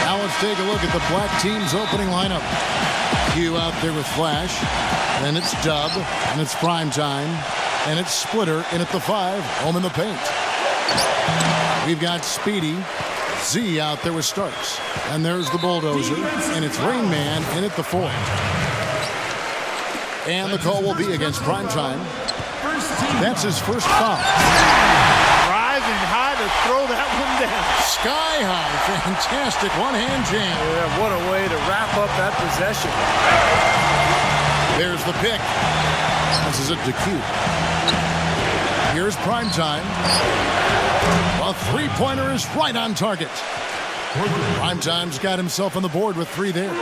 Now let's take a look at the black team's opening lineup. Q out there with Flash. Then it's Dub. And it's Prime Time. And it's Splitter in at the 5. Home in the paint. We've got Speedy. Z out there with Starks. And there's the Bulldozer. And it's Rain Man in at the 4. And the call will be against Prime Time. That's his first foul. Rising high to throw that one down. Sky high. Fantastic one-hand jam. Yeah, what a way to wrap up that possession. There's the pick. This is it to Q. Here's Prime Time. A three-pointer is right on target. Prime Time's got himself on the board with 3 there.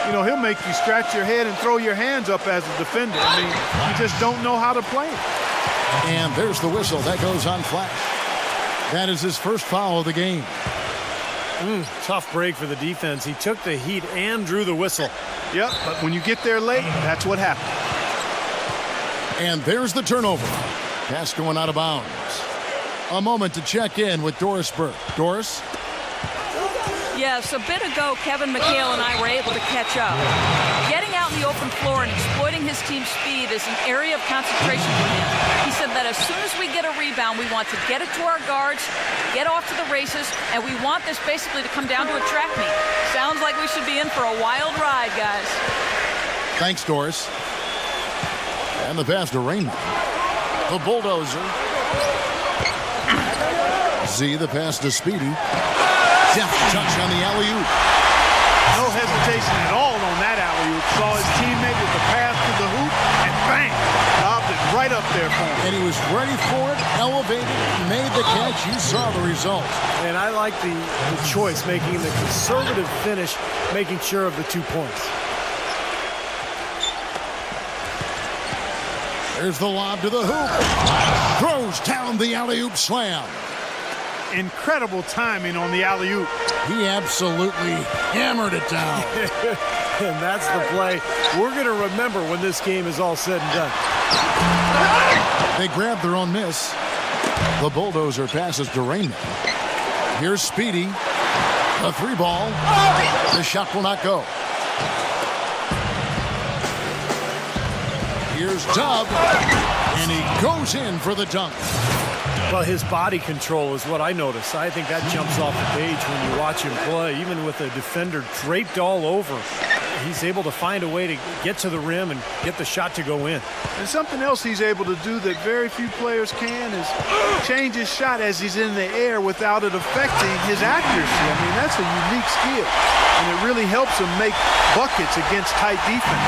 You know, he'll make you scratch your head and throw your hands up as a defender. I mean, you just don't know how to play it. And there's the whistle. That goes on Flash. That is his first foul of the game. Tough break for the defense. He took the heat and drew the whistle. Yep, but when you get there late, that's what happens. And there's the turnover. Pass going out of bounds. A moment to check in with Doris Burke. Doris? Yes, a bit ago, Kevin McHale and I were able to catch up. Getting out in the open floor and exploiting his team's speed is an area of concentration for him. He said that as soon as we get a rebound, we want to get it to our guards, get off to the races, and we want this basically to come down to a track meet. Sounds like we should be in for a wild ride, guys. Thanks, Doris. And the pass to Raymond. The Bulldozer. Z, the pass to Speedy. Deft touch on the alley-oop. No hesitation at all on that alley-oop. Saw his teammate with the pass to the hoop, and bang! Lobbed it right up there for him. And he was ready for it, elevated, made the catch. You saw the result. And I like the choice, making the conservative finish, making sure of the 2 points. There's the lob to the hoop. Throws down the alley-oop slam. Incredible timing on the alley-oop. He absolutely hammered it down. And that's the play we're going to remember when this game is all said and done. They grab their own miss. The Bulldozer passes to Raymond. Here's Speedy. The 3 ball. The shot will not go. Here's Dub. And he goes in for the dunk. Well, his body control is what I notice. I think that jumps off the page when you watch him play. Even with a defender draped all over, he's able to find a way to get to the rim and get the shot to go in. And something else he's able to do that very few players can is change his shot as he's in the air without it affecting his accuracy. I mean, that's a unique skill, and it really helps him make buckets against tight defense.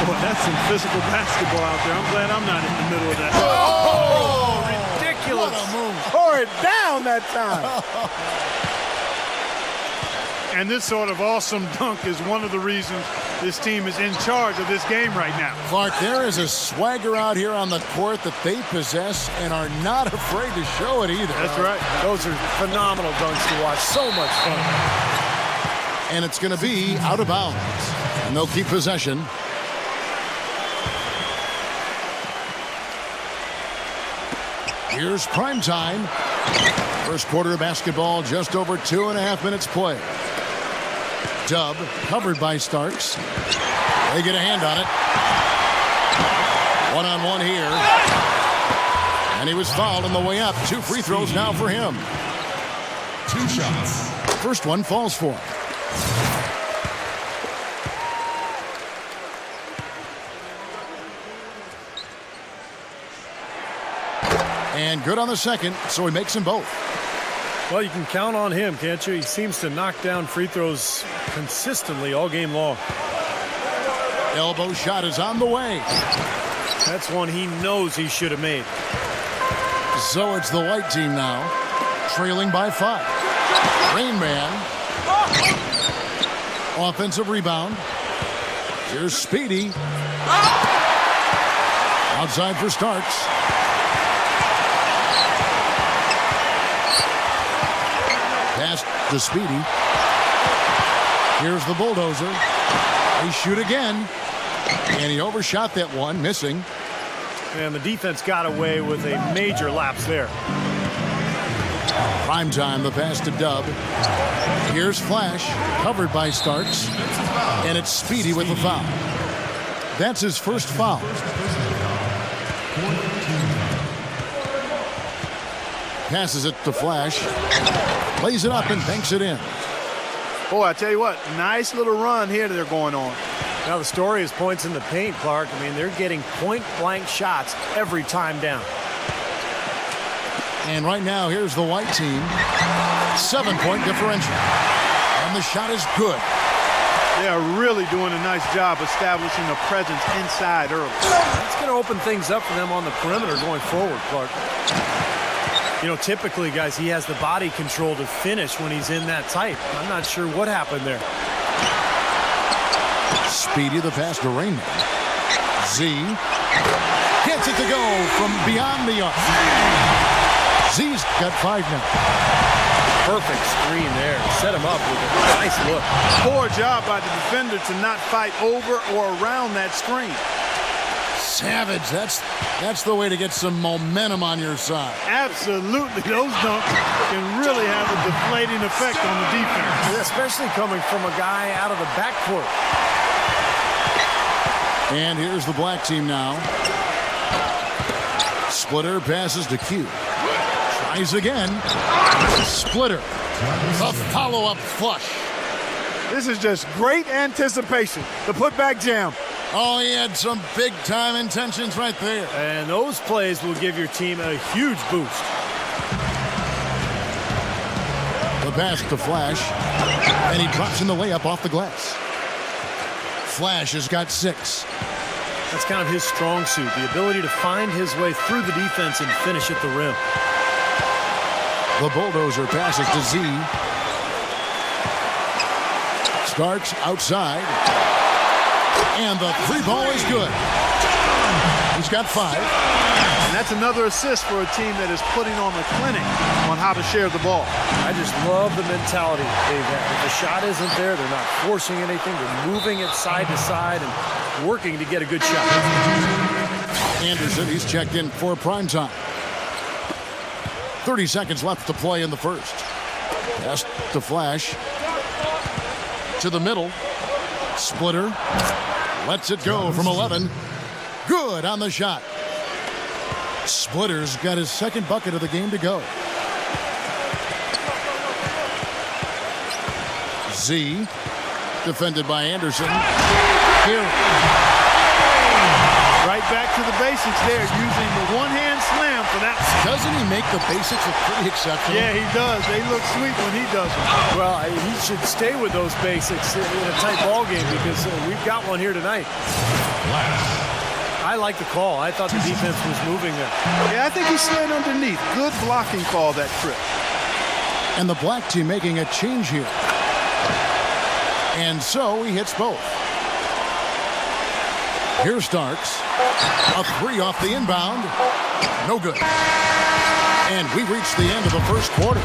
Boy, that's some physical basketball out there. I'm glad I'm not in the middle of that. Oh, ridiculous. What a move. Tore it down that time. And this sort of awesome dunk is one of the reasons this team is in charge of this game right now. Clark, there is a swagger out here on the court that they possess and are not afraid to show it either. That's right. Those are phenomenal dunks to watch. So much fun. And it's going to be out of bounds. And they'll keep possession. Here's Prime Time. First quarter of basketball, just over 2.5 minutes play. Dub, covered by Starks. They get a hand on it. One-on-one here. And he was fouled on the way up. 2 free throws now for him. 2 shots. First one falls for him. And good on the second, so he makes them both. Well, you can count on him, can't you? He seems to knock down free throws consistently all game long. Elbow shot is on the way. That's one he knows he should have made. So it's the white team now, trailing by 5. Rain Man. Offensive rebound. Here's Speedy. Outside for Starks. Pass to Speedy. Here's the Bulldozer. They shoot again. And he overshot that one, missing. And the defense got away with a major lapse there. Prime time, the pass to Dub. Here's Flash, covered by Starks, and it's Speedy with the foul. That's his first foul. Passes it to Flash, lays it up and banks it in. Boy, I tell you what, nice little run here they're going on. Now the story is points in the paint, Clark. I mean, they're getting point-blank shots every time down. And right now, here's the white team. 7-point differential. And the shot is good. They are really doing a nice job establishing a presence inside early. That's going to open things up for them on the perimeter going forward, Clark. You know, typically, guys, he has the body control to finish when he's in that tight. I'm not sure what happened there. Speedy, the pass to Raymond. Z gets it to go from beyond the arc. Z's got 5 now. Perfect screen there. Set him up with a nice look. Poor job by the defender to not fight over or around that screen. Savage, that's the way to get some momentum on your side. Absolutely. Those dunks can really have a deflating effect on the defense. Especially coming from a guy out of the backcourt. And here's the black team now. Splitter passes to Q. Tries again. Splitter. A follow-up flush. This is just great anticipation. The putback jam. Oh, he had some big-time intentions right there. And those plays will give your team a huge boost. The pass to Flash. And he drops in the layup off the glass. Flash has got 6. That's kind of his strong suit, the ability to find his way through the defense and finish at the rim. The bulldozer passes to Z. Starks outside. And the 3 ball is good. He's got 5. And that's another assist for a team that is putting on a clinic on how to share the ball. I just love the mentality they've had. If the shot isn't there, they're not forcing anything. They're moving it side to side and working to get a good shot. Anderson, he's checked in for prime time. 30 seconds left to play in the first. Pass to Flash. To the middle. Splitter. Lets it go from 11. Good on the shot. Splitter's got his second bucket of the game to go. Z. Defended by Anderson. Here. Right back to the basics there, using the one-hand slam for that. Doesn't he make the basics look pretty exceptional? Yeah, he does. They look sweet when he does it. Well, he should stay with those basics in a tight ball game because we've got one here tonight. I like the call. I thought the defense was moving there. Yeah, I think he slid underneath. Good blocking call that trip. And the black team making a change here. And so he hits both. Here's Starks. A 3 off the inbound. No good. And we reach the end of the first quarter.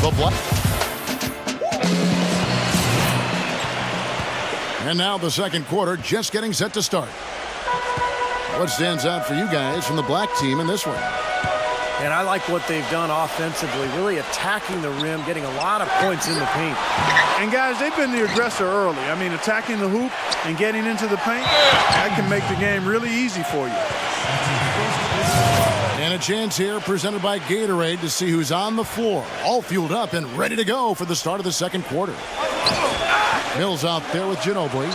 The black. And now the second quarter just getting set to start. What stands out for you guys from the black team in this one? And I like what they've done offensively, really attacking the rim, getting a lot of points in the paint. And guys, they've been the aggressor early. I mean, attacking the hoop and getting into the paint, that can make the game really easy for you. And a chance here presented by Gatorade to see who's on the floor, all fueled up and ready to go for the start of the second quarter. Mills out there with Ginobili.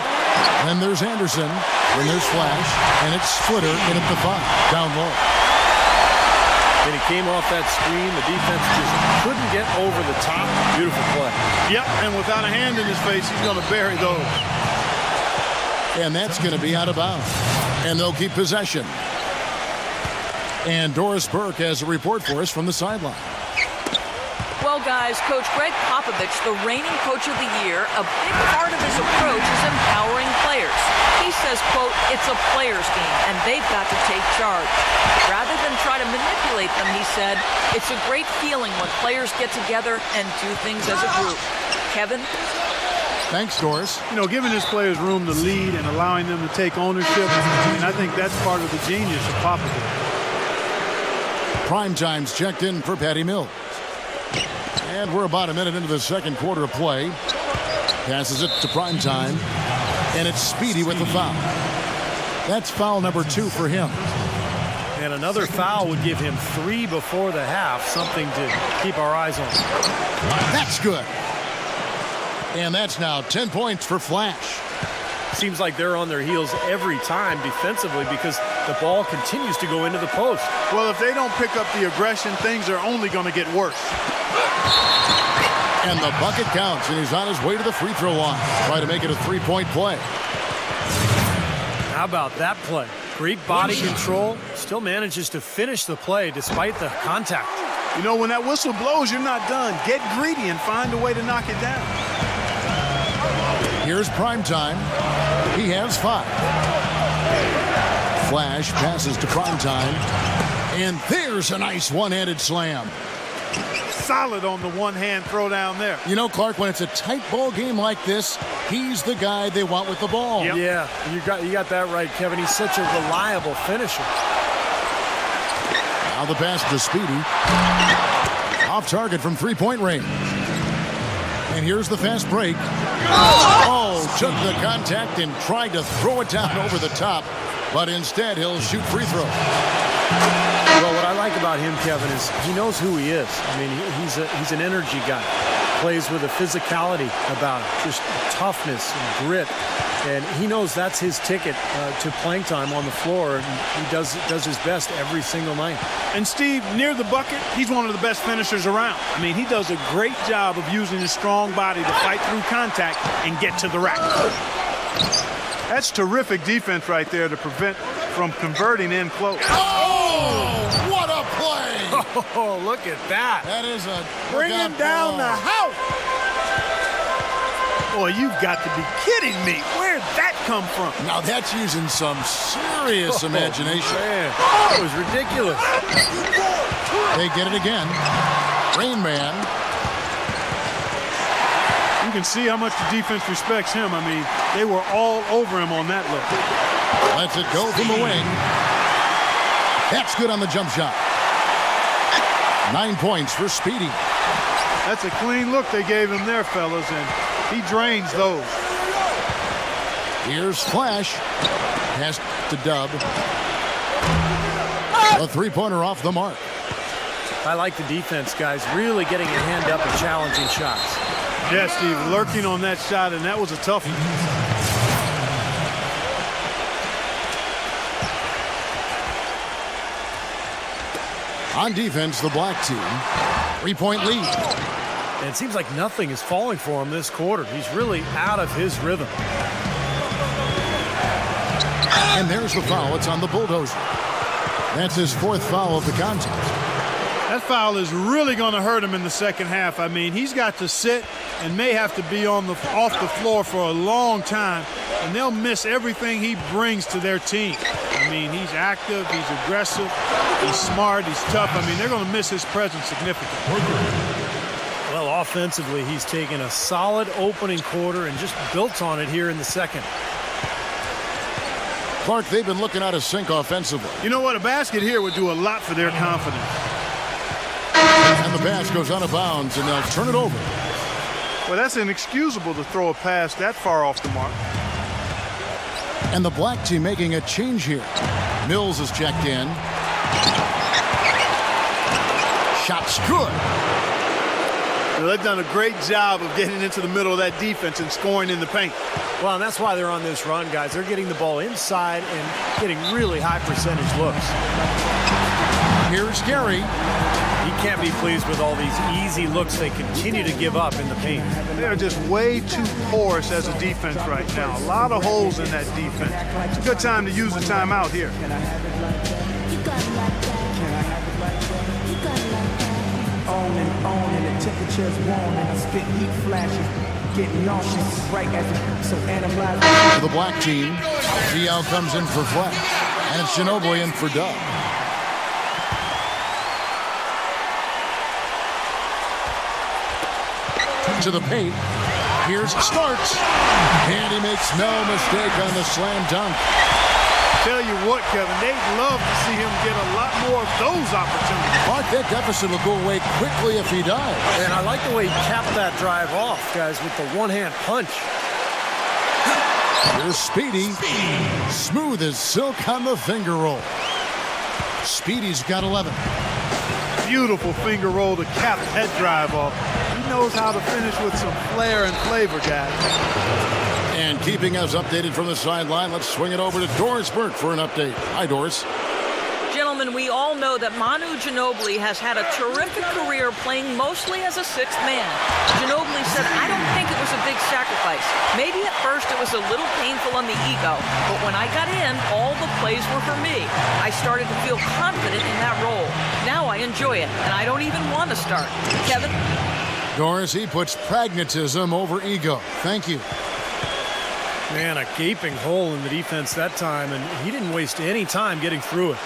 Then there's Anderson. Then there's Flash. And it's Splitter in at the 5, down low. And he came off that screen. The defense just couldn't get over the top. Beautiful play. Yep, and without a hand in his face, he's going to bury those. And that's going to be out of bounds. And they'll keep possession. And Doris Burke has a report for us from the sideline. Well, guys, Coach Greg Popovich, the reigning coach of the year, a big part of his approach is empowering players. He says, quote, it's a players' game, and they've got to take charge. Rather than try to manipulate them, he said, it's a great feeling when players get together and do things as a group. Kevin? Thanks, Doris. You know, giving his players room to lead and allowing them to take ownership, I mean, I think that's part of the genius of Popovich. Prime time's checked in for Patty Mills. And we're about a minute into the second quarter of play. Passes it to Primetime. And it's Speedy with the foul. That's foul number 2 for him. And another foul would give him 3 before the half, something to keep our eyes on. That's good. And that's now 10 points for Flash. Seems like they're on their heels every time defensively because the ball continues to go into the post. Well, if they don't pick up the aggression, things are only going to get worse. And the bucket counts, and he's on his way to the free throw line. Try to make it a 3-point play. How about that play? Great body control. Still manages to finish the play despite the contact. You know, when that whistle blows, you're not done. Get greedy and find a way to knock it down. Here's Primetime. He has 5. Flash passes to Primetime. And there's a nice one-handed slam. Solid on the one-hand throw down there. You know, Clark, when it's a tight ball game like this, he's the guy they want with the ball. Yep. Yeah, you got that right, Kevin. He's such a reliable finisher. Now the pass to Speedy. Off target from three-point range. And here's the fast break. Oh, took the contact and tried to throw it down over the top, but instead he'll shoot free throw. Well, what I like about him, Kevin, is he knows who he is. I mean, he's an energy guy. Plays with a physicality about it, just toughness and grit. And he knows that's his ticket to playing time on the floor. And he does his best every single night. And Steve, near the bucket, he's one of the best finishers around. I mean, he does a great job of using his strong body to fight through contact and get to the rack. That's terrific defense right there to prevent from converting in close. Oh, what a play! Oh, look at that. That is a Bring him down the house. Boy, you've got to be kidding me. Where'd that come from? Now that's using some serious imagination. Man, that was ridiculous. They get it again. Rain Man. You can see how much the defense respects him. I mean, they were all over him on that look. Lets it go from the wing. That's good on the jump shot. 9 points for Speedy. That's a clean look they gave him there, fellas, and he drains those. Here's Flash. Pass to Dub. A three-pointer off the mark. I like the defense, guys, really getting a hand up and challenging shots. Yeah, Steve, lurking on that shot, and that was a tough one. On defense, the black team. 3-point lead. And it seems like nothing is falling for him this quarter. He's really out of his rhythm. And there's the foul. It's on the Bulldozer. That's his 4th foul of the contest. That foul is really going to hurt him in the second half. I mean, he's got to sit and may have to be off the floor for a long time, and they'll miss everything he brings to their team. I mean, he's active, he's aggressive, he's smart, he's tough. I mean, they're going to miss his presence significantly. Well, offensively, he's taken a solid opening quarter and just built on it here in the second. Clark, they've been looking out of sync offensively. You know what? A basket here would do a lot for their confidence. And the pass goes out of bounds, and they'll turn it over. Well, that's inexcusable to throw a pass that far off the mark. And the black team making a change here. Mills is checked in. Shot's good. Well, they've done a great job of getting into the middle of that defense and scoring in the paint. Well, and that's why they're on this run, guys. They're getting the ball inside and getting really high percentage looks. Here's Gary. He can't be pleased with all these easy looks they continue to give up in the paint. They're just way too porous as a defense right now. A lot of holes in that defense. It's a good time to use the timeout here. On and the temperature's warm and I spit heat flashes. Getting nauseous, right as so analyze. For the black team, Dial comes in for Flash, and it's Ginobili in for Dub. To the paint. Here's Starks. And he makes no mistake on the slam dunk. Tell you what, Kevin, they'd love to see him get a lot more of those opportunities. But that deficit will go away quickly if he does. And I like the way he capped that drive off, guys, with the one-hand punch. Here's Speedy. Smooth as silk on the finger roll. Speedy's got 11. Beautiful finger roll to cap that drive off. He knows how to finish with some flair and flavor, guys. And keeping us updated from the sideline, let's swing it over to Doris Burke for an update. Hi, Doris. Gentlemen, we all know that Manu Ginobili has had a terrific career playing mostly as a sixth man. Ginobili said, I don't think it was a big sacrifice. Maybe at first it was a little painful on the ego, but when I got in, all the plays were for me. I started to feel confident in that role. Now I enjoy it, and I don't even want to start. Kevin? Doris, he puts pragmatism over ego. Thank you. Man, a gaping hole in the defense that time, and he didn't waste any time getting through it.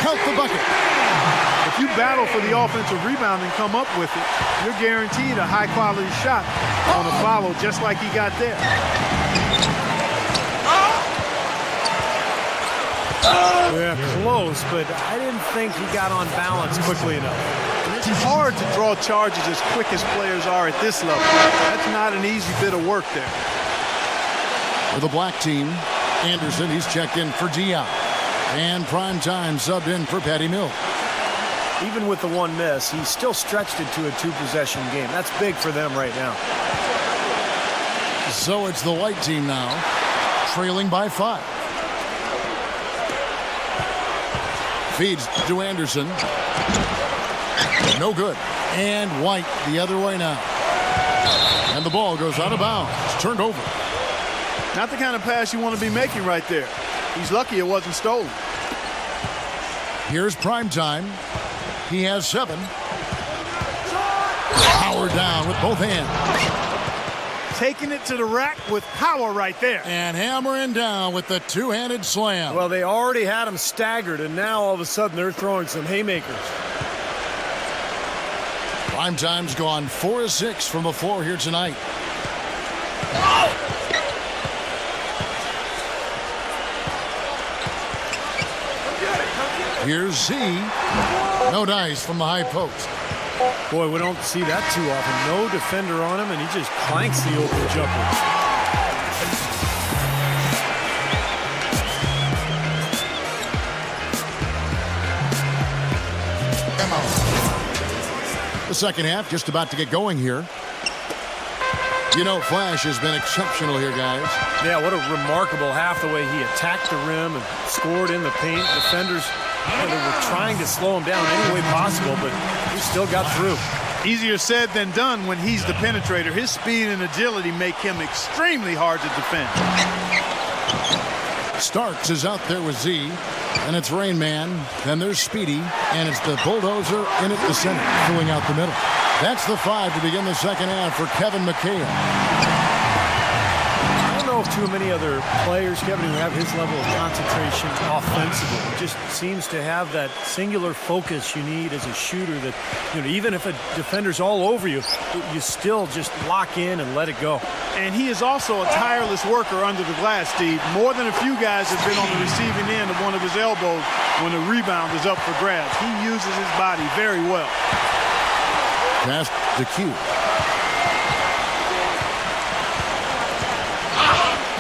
Count the bucket. If you battle for the offensive rebound and come up with it, you're guaranteed a high-quality shot on a follow just like he got there. Yeah, close, but I didn't think he got on balance quickly enough. It's hard to draw charges as quick as players are at this level. That's not an easy bit of work there. For the black team, Anderson, he's checked in for Diop. And Primetime subbed in for Patty Mills. Even with the one miss, he's still stretched it to a two-possession game. That's big for them right now. So it's the white team now, trailing by 5. Feeds to Anderson. No good. And White the other way now. And the ball goes out of bounds. It's turned over. Not the kind of pass you want to be making right there. He's lucky it wasn't stolen. Here's Primetime. He has 7. Power down with both hands. Taking it to the rack with power right there. And hammering down with the two-handed slam. Well, they already had him staggered, and now all of a sudden they're throwing some haymakers. Primetime's gone 4 of 6 from the floor here tonight. Here's Z. No dice from the high post. Boy, we don't see that too often. No defender on him, and he just clanks the open jumper. The second half just about to get going here. You know, Flash has been exceptional here, guys. Yeah, what a remarkable half, the way he attacked the rim and scored in the paint. Defenders, they were trying to slow him down any way possible, but he still got through. Easier said than done when he's the penetrator. His speed and agility make him extremely hard to defend. Starks is out there with Z, and it's Rain Man. Then there's Speedy, and it's the bulldozer in at the center, filling out the middle. That's the 5 to begin the second half for Kevin McHale. I don't know of too many other players, Kevin, who have his level of concentration offensively. He just seems to have that singular focus you need as a shooter that, you know, even if a defender's all over you, you still just lock in and let it go. And he is also a tireless worker under the glass, Steve. More than a few guys have been on the receiving end of one of his elbows when the rebound is up for grabs. He uses his body very well. Pass to Q.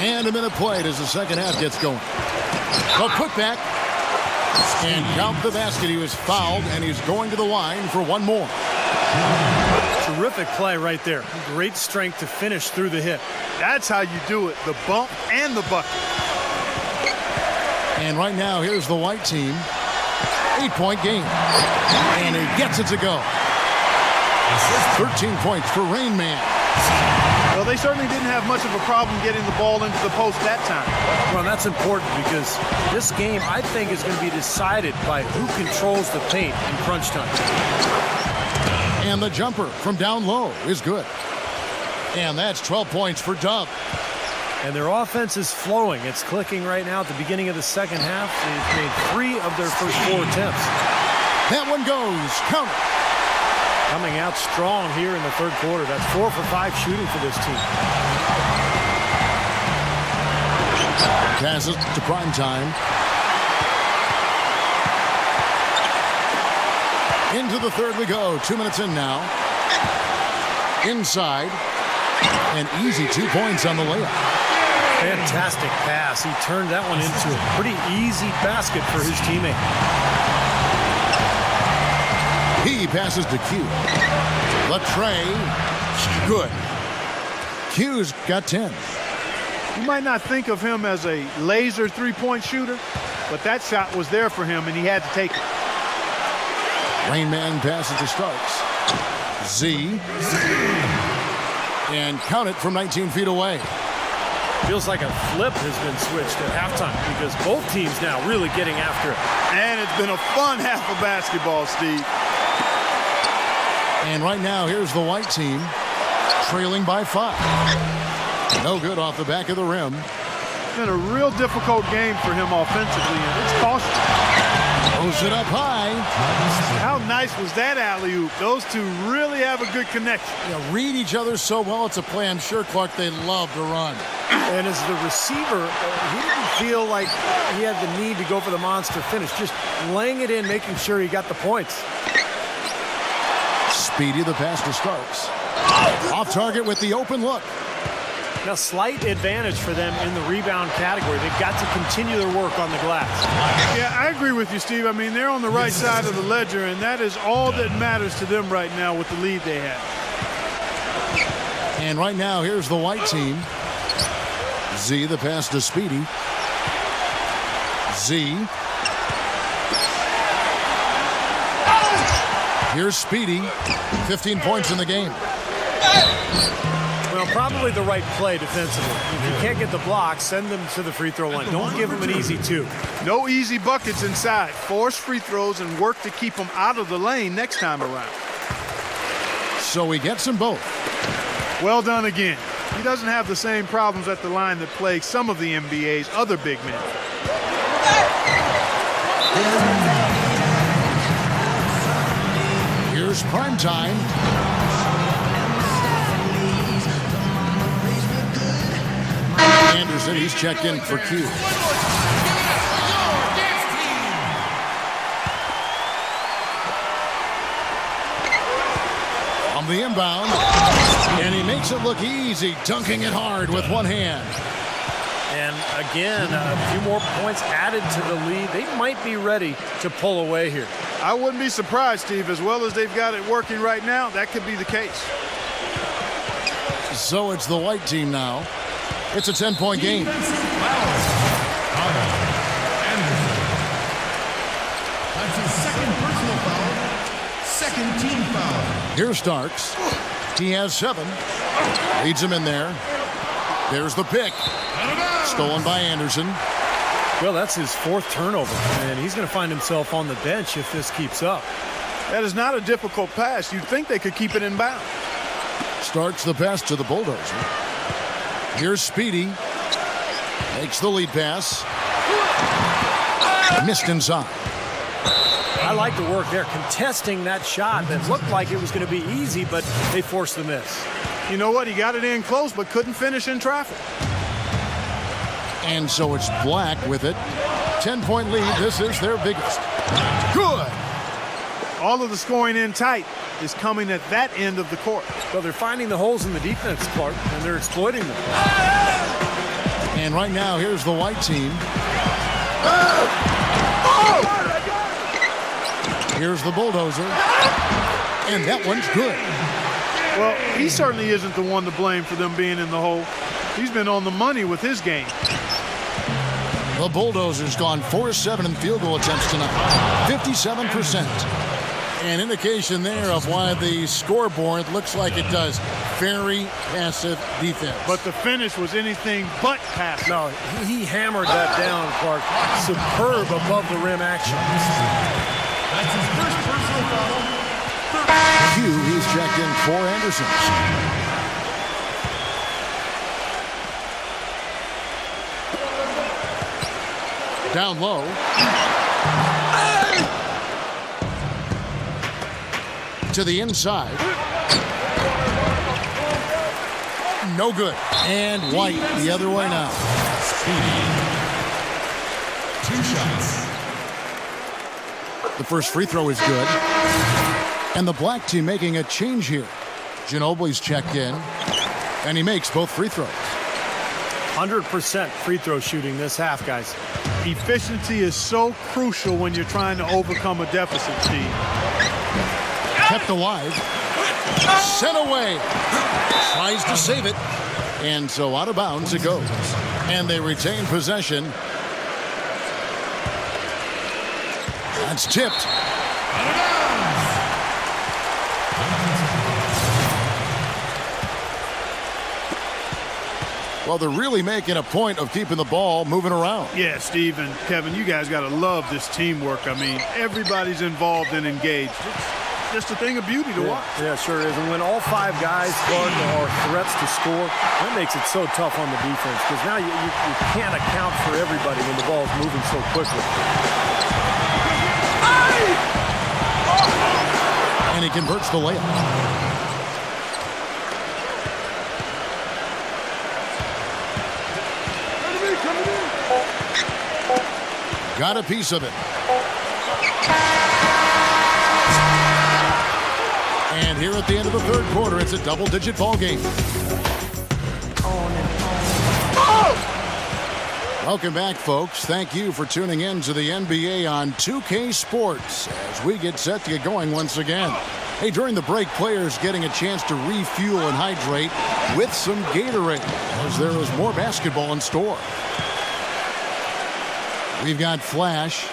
And a minute played as the second half gets going. A putback. And count the basket. He was fouled, and he's going to the line for one more. Terrific play right there. Great strength to finish through the hit. That's how you do it, the bump and the bucket. And right now, here's the white team. 8-point game. And he gets it to go. 13 points for Rain Man. Well, they certainly didn't have much of a problem getting the ball into the post that time. Well, that's important because this game, I think, is going to be decided by who controls the paint in crunch time. And the jumper from down low is good. And that's 12 points for Dub. And their offense is flowing. It's clicking right now at the beginning of the second half. They've made 3 of their first 4 attempts. That one goes. Count it. Coming out strong here in the third quarter. That's 4 for 5 shooting for this team. Passes to prime time. Into the third we go. 2 minutes in now. Inside. And easy 2 points on the layup. Fantastic pass. He turned that one into a pretty easy basket for his teammate. He passes to Q. Latray. Good. Q's got 10. You might not think of him as a laser three-point shooter, but that shot was there for him, and he had to take it. Rain Man passes to Starks. Z. And count it from 19 feet away. Feels like a flip has been switched at halftime because both teams now really getting after it. And it's been a fun half of basketball, Steve. And right now, here's the white team trailing by 5. No good off the back of the rim. It's been a real difficult game for him offensively, and it's costly. Throws it up high. How nice was that alley-oop? Those two really have a good connection. Read each other so well. It's a play I'm sure, Clark, they love to run. And as the receiver, he didn't feel like he had the need to go for the monster finish. Just laying it in, making sure he got the points. Speedy the pass to Starks. Off target with the open look. Now, slight advantage for them in the rebound category. They've got to continue their work on the glass. Yeah, I agree with you, Steve. I mean, they're on the right side of the ledger, and that is all that matters to them right now with the lead they have. And right now, here's the white team. Z, the pass to Speedy. Z. Here's Speedy. 15 points in the game. Well, probably the right play defensively. If you can't get the block, send them to the free throw line. Don't give them an easy 2. No easy buckets inside. Force free throws and work to keep them out of the lane next time around. So he gets them both. Well done again. He doesn't have the same problems at the line that plague some of the NBA's other big men. Here's prime time. Anderson, he's checked in for Q. On the inbound, and he makes it look easy, dunking it hard with one hand. And again, a few more points added to the lead. They might be ready to pull away here. I wouldn't be surprised, Steve. As well as they've got it working right now, that could be the case. So it's the white team now. It's a 10-point game. That's his second personal foul, second team foul. Here's Starks. He has 7. Leads him in there. There's the pick. Stolen by Anderson. Well, that's his 4th turnover, and he's going to find himself on the bench if this keeps up. That is not a difficult pass. You'd think they could keep it in bounds. Starts the pass to the bulldozer. Here's Speedy. Makes the lead pass. Missed inside. I like the work there, contesting that shot that looked like it was going to be easy, but they forced the miss. You know what? He got it in close, but couldn't finish in traffic. And so it's Black with it. 10-point lead. This is their biggest. Good. All of the scoring in tight is coming at that end of the court. Well, they're finding the holes in the defense, Clark, and they're exploiting them. And right now, here's the white team. Here's the bulldozer. And that one's good. Well, he certainly isn't the one to blame for them being in the hole. He's been on the money with his game. The bulldozer's gone 4-7 in field goal attempts tonight. 57%. An indication there of why the scoreboard looks like it does. Very passive defense. But the finish was anything but passive. No, he hammered that down, Clark. Superb above the rim action. That's his first personal foul. Q, he's checked in for Anderson. Down low. To the inside. No good. And White the other way now. Speedy. 2 shots. The first free throw is good. And the black team making a change here. Ginobili's checked in. And he makes both free throws. 100% free throw shooting this half, guys. Efficiency is so crucial when you're trying to overcome a deficit, Steve. Kept alive. Sent away. Tries to save it. And so out of bounds it goes. And they retain possession. That's tipped. Well, they're really making a point of keeping the ball moving around. Yeah, Steve and Kevin, you guys got to love this teamwork. I mean, everybody's involved and engaged. It's just a thing of beauty to watch. Yeah, sure is. And when all 5 guys are threats to score, that makes it so tough on the defense because now you can't account for everybody when the ball's moving so quickly. And he converts the layup. Got a piece of it. And here at the end of the third quarter, it's a double-digit ball game. Welcome back, folks. Thank you for tuning in to the NBA on 2K Sports as we get set to get going once again. Hey, during the break, players getting a chance to refuel and hydrate with some Gatorade as there is more basketball in store. We've got Flash,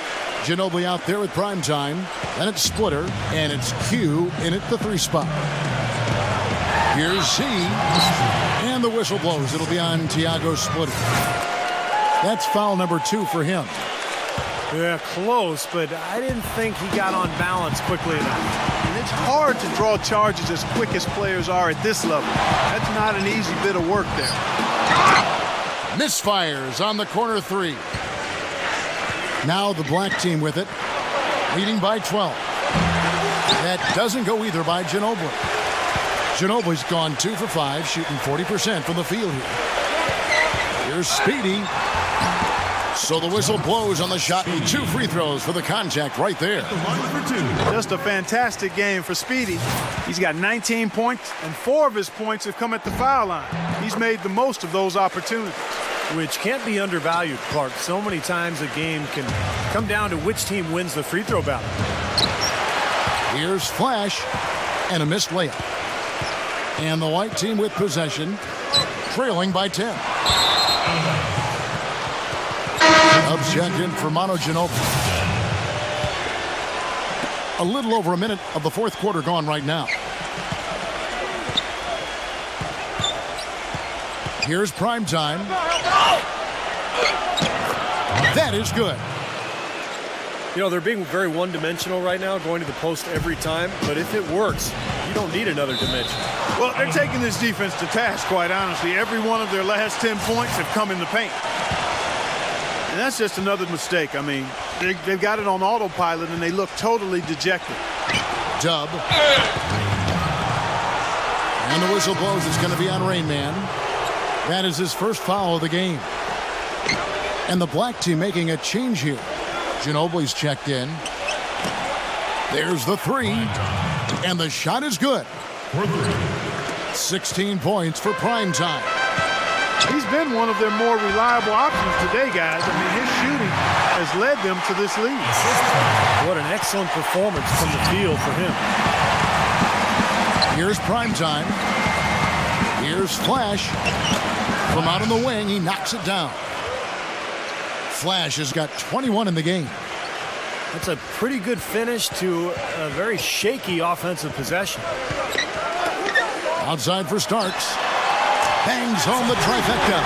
Ginobili out there with prime time. Then it's Splitter, and it's Q in at the 3 spot. Here's C, and the whistle blows. It'll be on Thiago Splitter. That's foul number 2 for him. Yeah, close, but I didn't think he got on balance quickly enough. And it's hard to draw charges as quick as players are at this level. That's not an easy bit of work there. Misfires on the corner 3. Now the black team with it, leading by 12. That doesn't go either by Ginobili. Ginobili's gone 2 for 5, shooting 40% from the field here. Here's Speedy. So the whistle blows on the shot and 2 free throws for the contact right there. Just a fantastic game for Speedy. He's got 19 points, and 4 of his points have come at the foul line. He's made the most of those opportunities. Which can't be undervalued, Clark. So many times a game can come down to which team wins the free throw battle. Here's Flash and a missed layup. And the white team with possession, trailing by 10. Subs check in for Manu Ginobili. A little over a minute of the fourth quarter gone right now. Here's prime time. That is good. You know, they're being very one-dimensional right now, going to the post every time. But if it works, you don't need another dimension. Well, they're taking this defense to task, quite honestly. Every one of their last 10 points have come in the paint. And that's just another mistake. I mean, they've got it on autopilot, and they look totally dejected. Dub. And the whistle blows. It's going to be on Rain Man. That is his first foul of the game. And the black team making a change here. Ginobili's checked in. There's the 3. And the shot is good. 16 points for prime time. He's been one of their more reliable options today, guys. I mean, his shooting has led them to this lead. What an excellent performance from the field for him. Here's prime time. Here's Flash. From out on the wing, he knocks it down. Flash has got 21 in the game. That's a pretty good finish to a very shaky offensive possession. Outside for Starks. Bangs home the trifecta.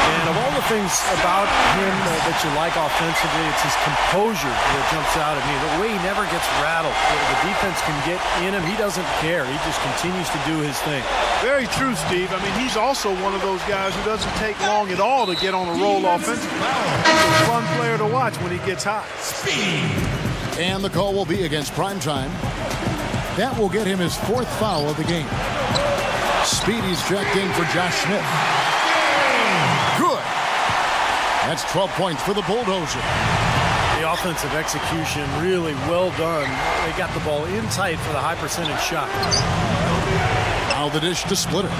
And of all the things about him that you like offensively, it's his composure that jumps out at me. The way he never gets rattled. The defense can get in him. He doesn't care. He just continues to do his thing. Very true, Steve. I mean, he's also one of those guys who doesn't take long at all to get on a roll offensively. He's a fun player to watch when he gets hot. And the call will be against prime time. That will get him his 4th foul of the game. Speedy's checked in for Josh Smith. Good. That's 12 points for the Bulldozer. The offensive execution really well done. They got the ball in tight for the high percentage shot. Now the dish to Splitter.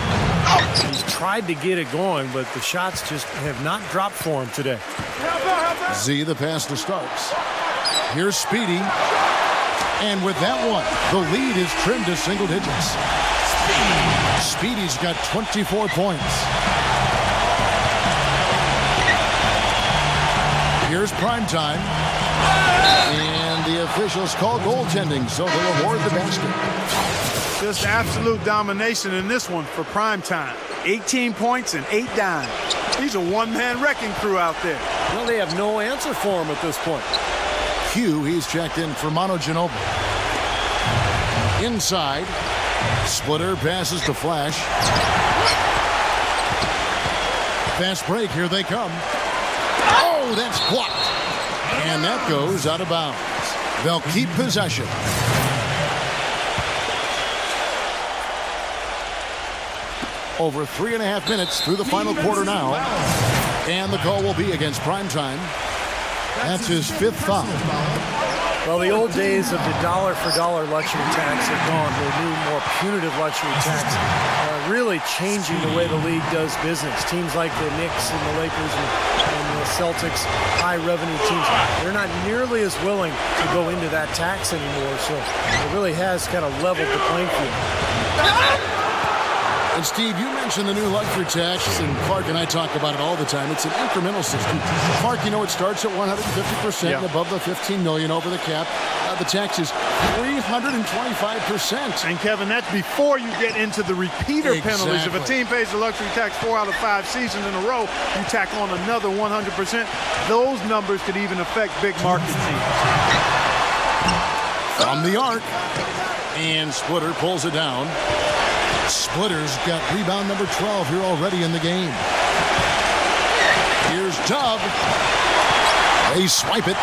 He's tried to get it going, but the shots just have not dropped for him today. Z the pass to Starks. Here's Speedy. And with that one, the lead is trimmed to single digits. Speedy's got 24 points. Here's prime time. And the officials call goaltending, so they'll award the basket. Just absolute domination in this one for prime time. 18 points and 8 dimes. He's a one-man wrecking crew out there. Well, they have no answer for him at this point. Q, he's checked in for Manu Ginobili. Inside. Splitter passes to Flash. Fast break, here they come. Oh, that's blocked. And that goes out of bounds. They'll keep possession. Over 3.5 minutes through the final quarter now. And the call will be against primetime. That's his 5th foul. Well, the old days of the dollar-for-dollar luxury tax are gone. The new, more punitive luxury tax really changing the way the league does business. Teams like the Knicks and the Lakers and the Celtics, high-revenue teams, they're not nearly as willing to go into that tax anymore. So it really has kind of leveled the playing field. And Steve, you mentioned the new luxury tax, and Clark and I talk about it all the time. It's an incremental system. Clark, you know, it starts at 150% and above the $15 million over the cap. The tax is 325%. And Kevin, that's before you get into the repeater penalties. If a team pays the luxury tax 4 out of 5 seasons in a row, you tack on another 100%. Those numbers could even affect big market teams. From the arc, and Splitter pulls it down. Splitter's got rebound number 12 here already in the game. Here's Dub. They swipe it.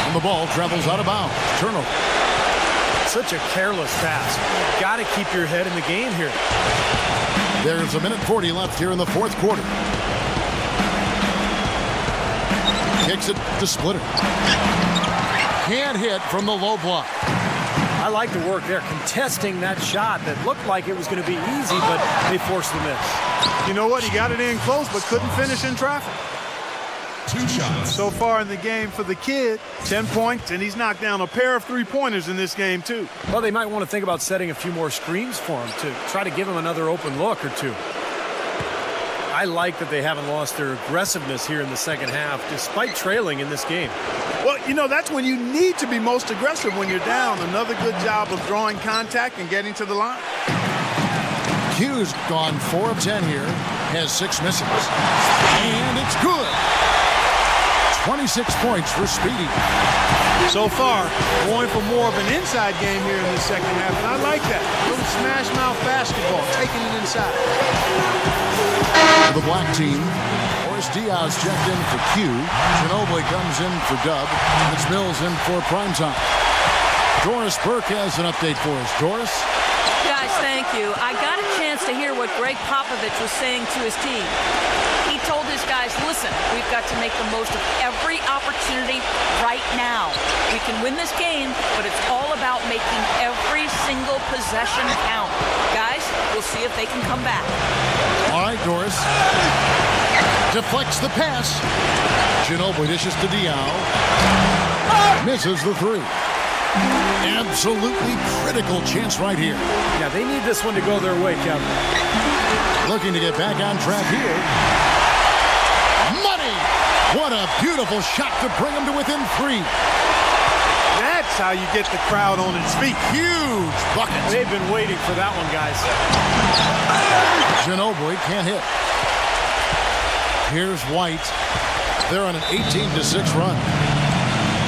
And the ball travels out of bounds. Turnover. Such a careless pass. You've got to keep your head in the game here. There's 1:40 left here in the 4th quarter. Kicks it to Splitter. Can't hit from the low block. I like the work there, contesting that shot that looked like it was going to be easy, but they forced the miss. You know what? He got it in close, but couldn't finish in traffic. 2 shots. So far in the game for the kid, 10 points, and he's knocked down a pair of 3-pointers in this game, too. Well, they might want to think about setting a few more screens for him to try to give him another open look or two. I like that they haven't lost their aggressiveness here in the second half, despite trailing in this game. Well, you know, that's when you need to be most aggressive when you're down. Another good job of drawing contact and getting to the line. Q's gone 4 of 10 here, has 6 misses. And it's good. 26 points for Speedy. So far, going for more of an inside game here in the second half, and I like that. A little smash mouth basketball, taking it inside. For the black team, Diaz checked in for Q. Ginobili comes in for Dub. And it's Mills in for primetime. Doris Burke has an update for us. Doris? Guys, thank you. I got a chance to hear what Greg Popovich was saying to his team. He told his guys, listen, we've got to make the most of every opportunity right now. We can win this game, but it's all about making every single possession count. Guys, we'll see if they can come back. All right, Doris. Deflects the pass. Ginobili dishes to Diao. Misses the 3. Absolutely critical chance right here. Yeah, they need this one to go their way, Kevin. Looking to get back on track here. Money! What a beautiful shot to bring him to within 3. That's how you get the crowd on its feet. Huge bucket. They've been waiting for that one, guys. Ginobili can't hit. Here's White. They're on an 18-6 run.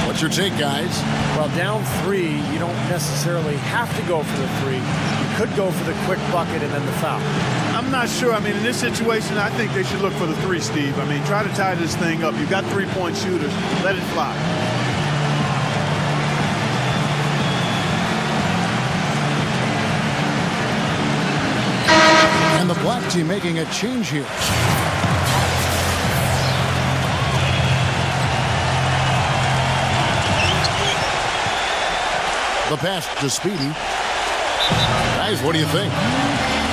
What's your take, guys? Well, down 3, you don't necessarily have to go for the 3. You could go for the quick bucket and then the foul. I'm not sure. I mean, in this situation, I think they should look for the 3, Steve. I mean, try to tie this thing up. You've got 3-point shooters. Let it fly. the black team making a change here. The pass to Speedy. Guys, what do you think?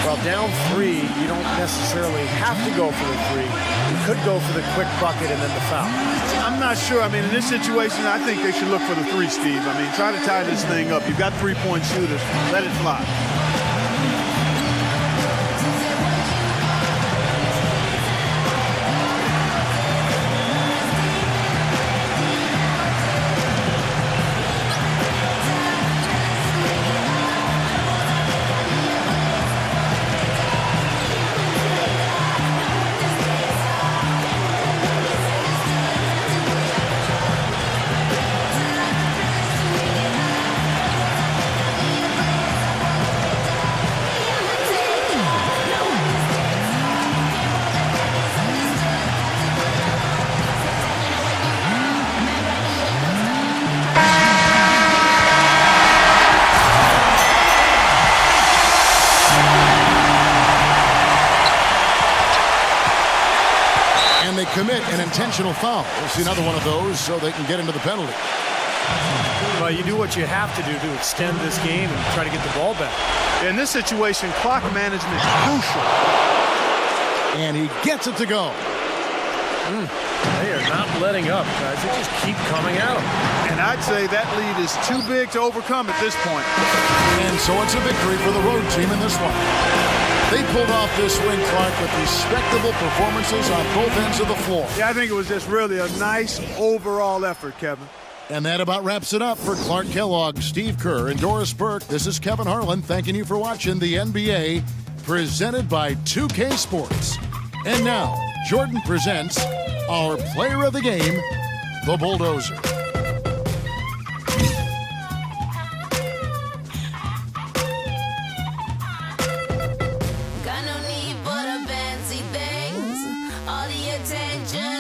Well, down 3, you don't necessarily have to go for the 3. You could go for the quick bucket and then the foul. I'm not sure. I mean, in this situation, I think they should look for the 3, Steve. I mean, try to tie this thing up. You've got 3-point shooters. Let it fly. Commit an intentional foul. We'll see another one of those so they can get into the penalty. Well, you do what you have to do to extend this game and try to get the ball back. In this situation, clock management is crucial. And he gets it to go. They are not letting up, guys. They just keep coming at them. And I'd say that lead is too big to overcome at this point. And so it's a victory for the road team in this one. They pulled off this win, Clark, with respectable performances on both ends of the floor. Yeah, I think it was just really a nice overall effort, Kevin. And that about wraps it up for Clark Kellogg, Steve Kerr, and Doris Burke. This is Kevin Harlan thanking you for watching the NBA, presented by 2K Sports. And now, Jordan presents our player of the game, the Bulldozer. Got no need for the fancy things, all the attention.